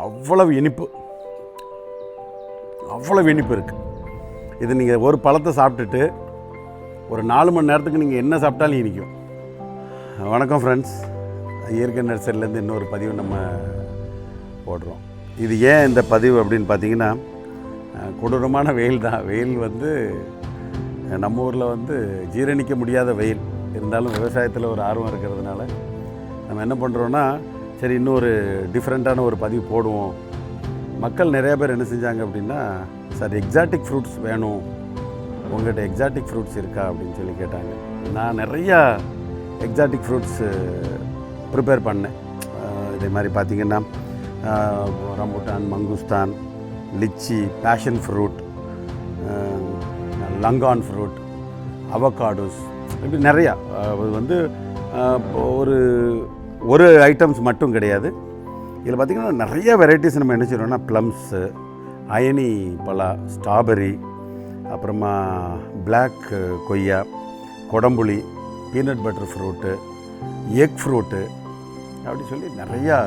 அவ்வளவு இனிப்பு இருக்குது. இது நீங்கள் ஒரு பழத்தை சாப்பிட்டுட்டு ஒரு 4 மணி நேரத்துக்கு நீங்கள் என்ன சாப்பிட்டாலும் இனிக்கும். வணக்கம் ஃப்ரெண்ட்ஸ், இயற்கை நர்சரிலேருந்து இன்னொரு பதிவு நம்ம போடுறோம். இது ஏன் இந்த பதிவு அப்படின்னு பார்த்தீங்கன்னா, கொடூரமான வெயில் தான். வெயில் வந்து நம்ம ஊரில் ஜீரணிக்க முடியாத வெயில் இருந்தாலும் விவசாயத்தில் ஒரு ஆர்வம் இருக்கிறதுனால நம்ம என்ன பண்ணுறோன்னா, சரி இன்னொரு டிஃப்ரெண்ட்டான ஒரு பதிவு போடுவோம். மக்கள் நிறையா பேர் என்ன செஞ்சாங்க அப்படின்னா, சார் எக்ஸாட்டிக் ஃப்ரூட்ஸ் வேணும், உங்கள்கிட்ட எக்ஸாட்டிக் ஃப்ரூட்ஸ் இருக்கா அப்படின்னு சொல்லி கேட்டாங்க. நான் நிறையா எக்ஸாட்டிக் ஃப்ரூட்ஸு ப்ரிப்பேர் பண்ணேன். இதே மாதிரி பார்த்திங்கன்னா ரம்புட்டான், மங்குஸ்தான், lychee, passion fruit, longan fruit, avocados, இப்படி நிறையா. அது ஒரு ஐட்டம்ஸ் மட்டும் கிடையாது. இதில் பார்த்திங்கன்னா நிறைய வெரைட்டிஸ் நம்ம என்ன செய்கிறோம்னா, ப்ளம்ஸு, அயனி பலா, ஸ்ட்ராபெரி, அப்புறமா பிளாக் கொய்யா, கொடம்புளி, peanut butter fruit, egg fruit, அப்படி சொல்லி நிறையா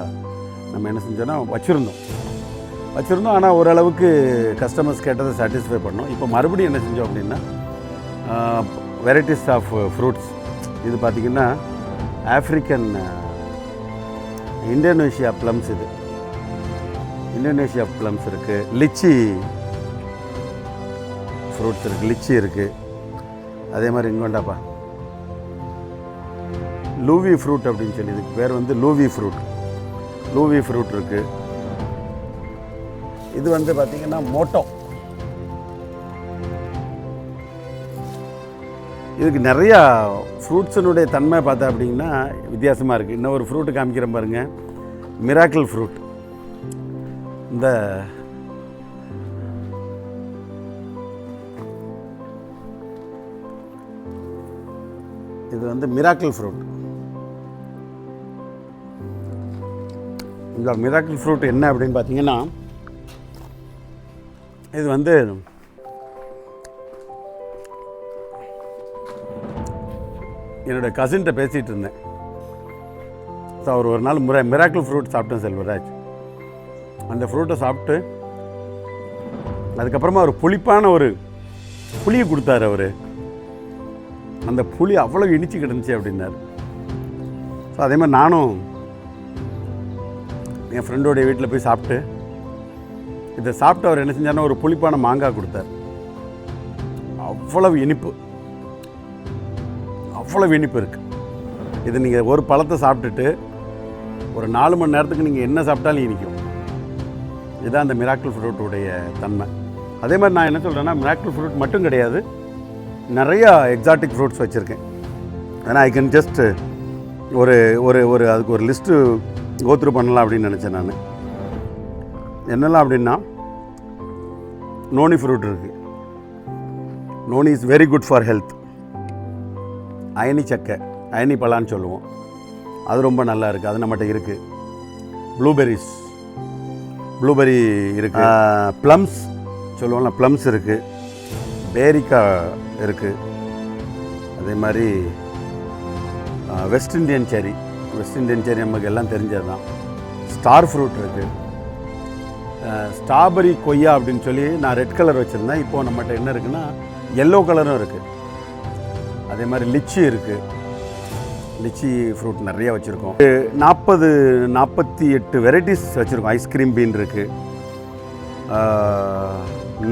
நம்ம என்ன செஞ்சோன்னா வச்சுருந்தோம். ஆனால் ஓரளவுக்கு கஸ்டமர்ஸ் கேட்டதை சாட்டிஸ்ஃபை பண்ணோம். இப்போ மறுபடியும் என்ன செஞ்சோம் அப்படின்னா, வெரைட்டிஸ் ஆஃப் ஃப்ரூட்ஸ். இது பார்த்திங்கன்னா ஆஃப்ரிக்கன் இந்தோனேஷியா ப்ளம்ஸ், இது இந்தோனேஷியா ப்ளம்ஸ் இருக்குது. லிச்சி ஃப்ரூட்ஸ் இருக்குது, லிச்சி இருக்குது. அதே மாதிரி இங்கோண்டாப்பா லூவி ஃப்ரூட் அப்படின்னு சொல்லி, இதுக்கு பேர் லூவி ஃப்ரூட் இருக்குது. இது பார்த்திங்கன்னா மோட்டோ. இதுக்கு நிறையா ஃப்ரூட்ஸினுடைய தன்மை பார்த்தா அப்படிங்கன்னா வித்தியாசமாக இருக்குது. இன்னும் ஒரு ஃப்ரூட்டு காமிக்கிறேன் பாருங்கள், மிராக்கிள் ஃப்ரூட். இந்த இது மிராக்கிள் ஃப்ரூட். இந்த மிராக்கிள் ஃப்ரூட் என்ன அப்படின்னு பார்த்தீங்கன்னா, இது என்னோடய கசின்கிட்ட பேசிகிட்டு இருந்தேன். ஸோ அவர் ஒரு நாள் மிராக்கிள் ஃப்ரூட் சாப்பிட்டேன் செல்வராஜ். அந்த ஃப்ரூட்டை சாப்பிட்டு அதுக்கப்புறமா ஒரு புளிப்பான ஒரு புளியை கொடுத்தாரு அவர். அந்த புளி அவ்வளோ இனிச்சு கிடந்துச்சு அப்படின்னாரு. ஸோ அதே மாதிரி நானும் என் ஃப்ரெண்டோடைய வீட்டில் போய் சாப்பிட்டு, இதை சாப்பிட்டு அவர் என்ன செஞ்சார்னா ஒரு புளிப்பான மாங்காய் கொடுத்தார். அவ்வளவு இனிப்பு இருக்குது. இது நீங்கள் ஒரு பழத்தை சாப்பிட்டுட்டு ஒரு 4 மணி நேரத்துக்கு நீங்கள் என்ன சாப்பிட்டாலும் இனிக்கும். இதுதான் அந்த மிராக்கிள் ஃப்ரூட்டுடைய தன்மை. அதே மாதிரி நான் என்ன சொல்கிறேன்னா, மிராக்கிள் ஃப்ரூட் மட்டும் கிடையாது, நிறையா எக்ஸாட்டிக் ஃப்ரூட்ஸ் வச்சுருக்கேன். ஏன்னா ஐ கேன் ஜஸ்ட் அதுக்கு ஒரு லிஸ்ட்டு கோத்ரூ பண்ணலாம் அப்படின்னு நினச்சேன் நான். என்னெல்லாம் அப்படின்னா, நோனி ஃப்ரூட் இருக்குது. Noni is very good for health. அயனி சக்கை, அயனி பலான்னு சொல்லுவோம், அது ரொம்ப நல்லா இருக்குது, அது நம்மகிட்ட இருக்குது. ப்ளூபெரி இருக்குது. ப்ளம்ஸ் சொல்லுவோம்ல, ப்ளம்ஸ் இருக்குது. பேரிக்கா இருக்குது. அதே மாதிரி வெஸ்ட் இண்டியன் செரி நமக்கு எல்லாம் தெரிஞ்சது தான். ஸ்டார் ஃப்ரூட் இருக்குது. ஸ்ட்ராபெரி கொய்யா அப்படின்னு சொல்லி நான் ரெட் கலர் வச்சுருந்தேன். இப்போது நம்மகிட்ட என்ன இருக்குன்னா எல்லோ கலரும் இருக்குது. அதே மாதிரி லிச்சி இருக்குது. லிச்சி ஃப்ரூட் நிறையா வச்சுருக்கோம். 48 வெரைட்டிஸ் வச்சுருக்கோம். ஐஸ்கிரீம் பீன் இருக்குது,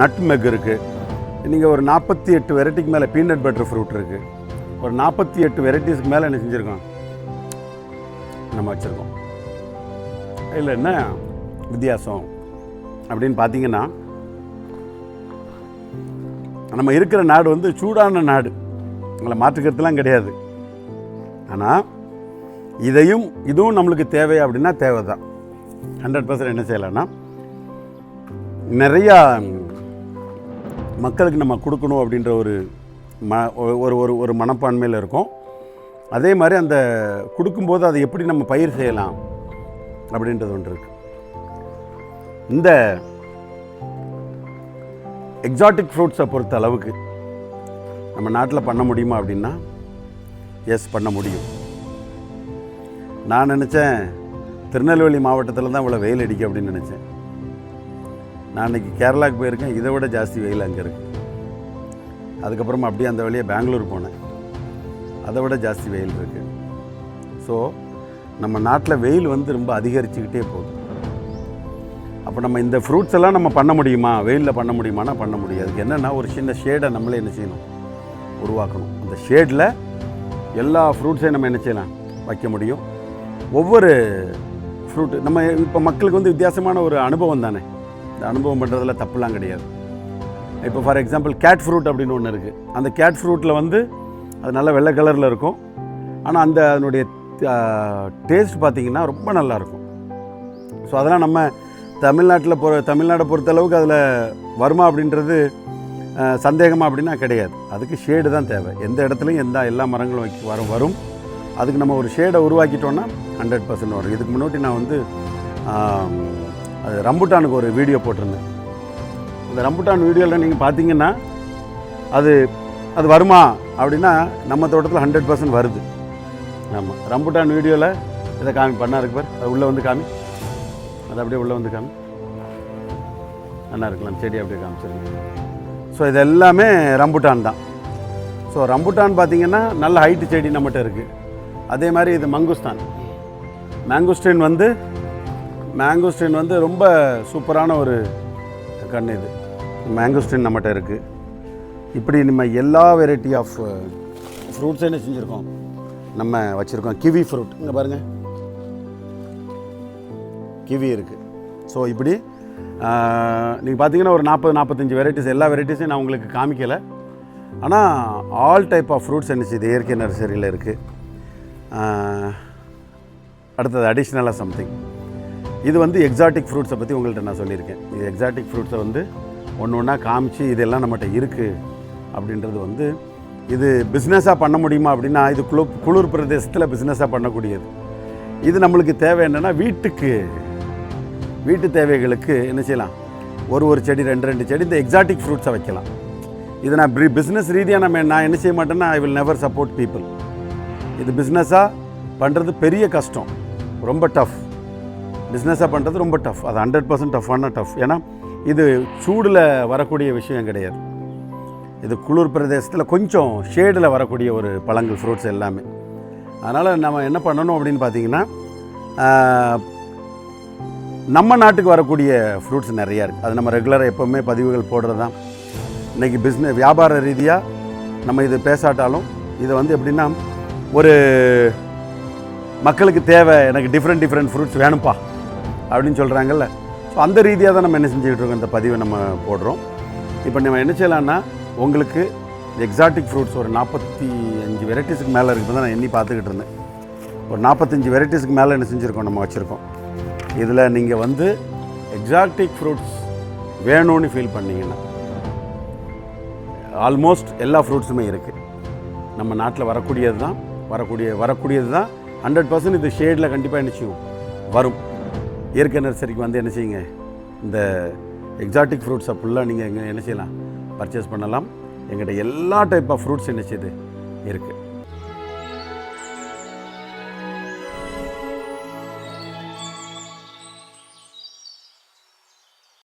நட்மெக் இருக்குது. நீங்கள் ஒரு 48 வெரைட்டிக்கு மேலே பீனட் பட்டர் ஃப்ரூட் இருக்குது. ஒரு 48 வெரைட்டிஸ்க்கு மேலே என்ன செஞ்சுருக்கோம் நம்ம வச்சுருக்கோம். இதில் என்ன வித்தியாசம் அப்படின்னு பார்த்தீங்கன்னா, நம்ம இருக்கிற நாடு சூடான நாடு, உங்களை மாற்றுக்கிறதுலாம் கிடையாது. ஆனால் இதுவும் நம்மளுக்கு தேவை அப்படின்னா தேவை தான். 100% என்ன செய்யலைன்னா, நிறையா மக்களுக்கு நம்ம கொடுக்கணும் அப்படின்ற ஒரு மனப்பான்மையில் இருக்கும். அதே மாதிரி அந்த கொடுக்கும்போது அதை எப்படி நம்ம பயிர் செய்யலாம் அப்படின்றது ஒன்று இருக்குது. இந்த எக்ஸாட்டிக் ஃப்ரூட்ஸை பொறுத்த அளவுக்கு நம்ம நாட்டில் பண்ண முடியுமா அப்படின்னா, எஸ், பண்ண முடியும். நான் நினச்சேன் திருநெல்வேலி மாவட்டத்தில் தான் இவ்வளோ வெயில் அடிக்கும் அப்படின்னு நினச்சேன். நான் இன்றைக்கி கேரளாவுக்கு போயிருக்கேன், இதை விட ஜாஸ்தி வெயில் அங்கே இருக்குது. அதுக்கப்புறமா அப்படியே அந்த வழியாக பெங்களூர் போனேன், அதை விட ஜாஸ்தி வெயில் இருக்குது. ஸோ நம்ம நாட்டில் வெயில் வந்து ரொம்ப அதிகரிச்சுக்கிட்டே போகுது. அப்போ நம்ம இந்த ஃப்ரூட்ஸ் எல்லாம் நம்ம பண்ண முடியுமா, வெயிலில் பண்ண முடியுமானா பண்ண முடியாது. அதுக்கு என்னென்னா ஒரு சின்ன ஷேடை நம்மளே என்ன செய்யணும், உருவாக்கணும். அந்த ஷேடில் எல்லா ஃப்ரூட்ஸையும் நம்ம என்ன செய்யலாம், வைக்க முடியும். ஒவ்வொரு ஃப்ரூட்டு நம்ம இப்போ மக்களுக்கு வந்து வித்தியாசமான ஒரு அனுபவம் தானே. இந்த அனுபவம் பண்ணுறதுல தப்புலாம் கிடையாது. இப்போ ஃபார் எக்ஸாம்பிள் கேட் ஃப்ரூட் அப்படின்னு ஒன்று இருக்குது. அந்த கேட் ஃப்ரூட்டில் வந்து அது நல்ல வெள்ளை கலரில் இருக்கும். ஆனால் அதனுடைய டேஸ்ட் பார்த்திங்கன்னா ரொம்ப நல்லாயிருக்கும். ஸோ அதெல்லாம் நம்ம தமிழ்நாடை பொறுத்தளவுக்கு அதில் வருமா அப்படின்றது சந்தேகமாக அப்படின்னா கிடையாது. அதுக்கு ஷேடு தான் தேவை. எந்த இடத்துலையும் எல்லா மரங்களும் வரும். அதுக்கு நம்ம ஒரு ஷேடை உருவாக்கிட்டோன்னா 100% வரும். இதுக்கு முன்னாடி நான் வந்து அது ரம்புட்டானுக்கு ஒரு வீடியோ போட்டிருந்தேன். அந்த ரம்புட்டான் வீடியோவில் நீங்கள் பார்த்தீங்கன்னா அது வருமா அப்படின்னா நம்ம தோட்டத்தில் 100% வருது. ஆமாம், ரம்புட்டான் வீடியோவில் இதை காமி பண்ணா இருக்கு பார், அது உள்ளே வந்து காமி, அது அப்படியே உள்ளே வந்து காமி, நல்லா இருக்கலாம், செடி அப்படியே காமிச்சிருங்க. ஸோ இது எல்லாமே ரம்புட்டான் தான். ஸோ ரம்புட்டான் பார்த்திங்கன்னா நல்ல ஹைட்டு செடி நம்மகிட்ட இருக்குது. அதே மாதிரி இது மேங்கோஸ்டின் வந்து ரொம்ப சூப்பரான ஒரு கன்று. இது மேங்கோஸ்டின் நம்மகிட்ட இருக்குது. இப்படி நம்ம எல்லா வெரைட்டி ஆஃப் ஃப்ரூட்ஸும் என்ன செஞ்சுருக்கோம், நம்ம வச்சுருக்கோம். கிவி ஃப்ரூட் இங்கே பாருங்கள், கிவி இருக்குது. ஸோ இப்படி நீங்கள் பார்த்தீங்கன்னா ஒரு 40-45 வெரைட்டிஸ், எல்லா வெரைட்டிஸையும் நான் உங்களுக்கு காமிக்கலை. ஆனால் ஆல் டைப் ஆஃப் ஃப்ரூட்ஸ் என்ன செய்யுது இயற்கை நர்சரியில் இருக்குது. அடுத்தது அடிஷ்னலாக சம்திங், இது வந்து எக்ஸாட்டிக் ஃப்ரூட்ஸை பற்றி உங்கள்கிட்ட நான் சொல்லியிருக்கேன். இது எக்ஸாட்டிக் ஃப்ரூட்ஸை வந்து ஒன்று ஒன்றா காமிச்சு இதெல்லாம் நம்மகிட்ட இருக்குது அப்படின்றது வந்து இது பிஸ்னஸாக பண்ண முடியுமா அப்படின்னா இது குளிர் பிரதேசத்தில் பிஸ்னஸாக பண்ணக்கூடியது. இது நம்மளுக்கு தேவை என்னென்னா வீட்டு தேவைகளுக்கு என்ன செய்யலாம், ஒரு செடி 2 செடி இந்த எக்ஸாட்டிக் ஃப்ரூட்ஸை வைக்கலாம். இது நான் பிஸ்னஸ் ரீதியாக நான் என்ன செய்ய மாட்டேன்னா I will never support people. இது பிஸ்னஸாக பண்ணுறது பெரிய கஷ்டம், ரொம்ப டஃப். பிஸ்னஸாக பண்ணுறது ரொம்ப டஃப், அது 100% டஃப்பான டஃப். ஏன்னா இது சூடில் வரக்கூடிய விஷயம் கிடையாது. இது குளிர் பிரதேசத்தில் கொஞ்சம் ஷேடில் வரக்கூடிய ஒரு பழங்கள், ஃப்ரூட்ஸ் எல்லாமே. அதனால் நம்ம என்ன பண்ணணும் அப்படின்னு பார்த்தீங்கன்னா நம்ம நாட்டுக்கு வரக்கூடிய ஃப்ரூட்ஸ் நிறையா இருக்குது. அது நம்ம ரெகுலராக எப்போவுமே பதிவுகள் போடுறது தான். இன்றைக்கி வியாபார ரீதியாக நம்ம இது பேசாட்டாலும் இதை வந்து எப்படின்னா ஒரு மக்களுக்கு தேவை, எனக்கு டிஃப்ரெண்ட் ஃப்ரூட்ஸ் வேணும்ப்பா அப்படின்னு சொல்கிறாங்கல்ல. ஸோ அந்த ரீதியாக தான் நம்ம என்ன செஞ்சுக்கிட்டு இருக்கோம், இந்த பதிவை நம்ம போடுறோம். இப்போ நம்ம என்ன செய்யலான்னா உங்களுக்கு எக்ஸாட்டிக் ஃப்ரூட்ஸ் ஒரு 45 வெரைட்டிஸுக்கு மேலே இருக்குது தான் நான் எண்ணி பார்த்துக்கிட்டு இருந்தேன். ஒரு 45 வெரைட்டிஸுக்கு மேலே என்ன செஞ்சுருக்கோம், நம்ம வச்சுருக்கோம். இதில் நீங்கள் வந்து எக்ஸாட்டிக் ஃப்ரூட்ஸ் வேணும்னு ஃபீல் பண்ணிங்கன்னா ஆல்மோஸ்ட் எல்லா ஃப்ரூட்ஸுமே இருக்குது. நம்ம நாட்டில் வரக்கூடியது தான் 100% இது ஷேடில் கண்டிப்பாக என்ன செய்யும் வரும். இயற்கை நர்சரிக்கு வந்து என்ன செய்யுங்க, இந்த எக்ஸாட்டிக் ஃப்ரூட்ஸை ஃபுல்லாக நீங்கள் என்ன செய்யலாம், பர்ச்சேஸ் பண்ணலாம். எங்கிட்ட எல்லா டைப் ஆஃப் ஃப்ரூட்ஸ் என்ன செய்யுது இருக்குது.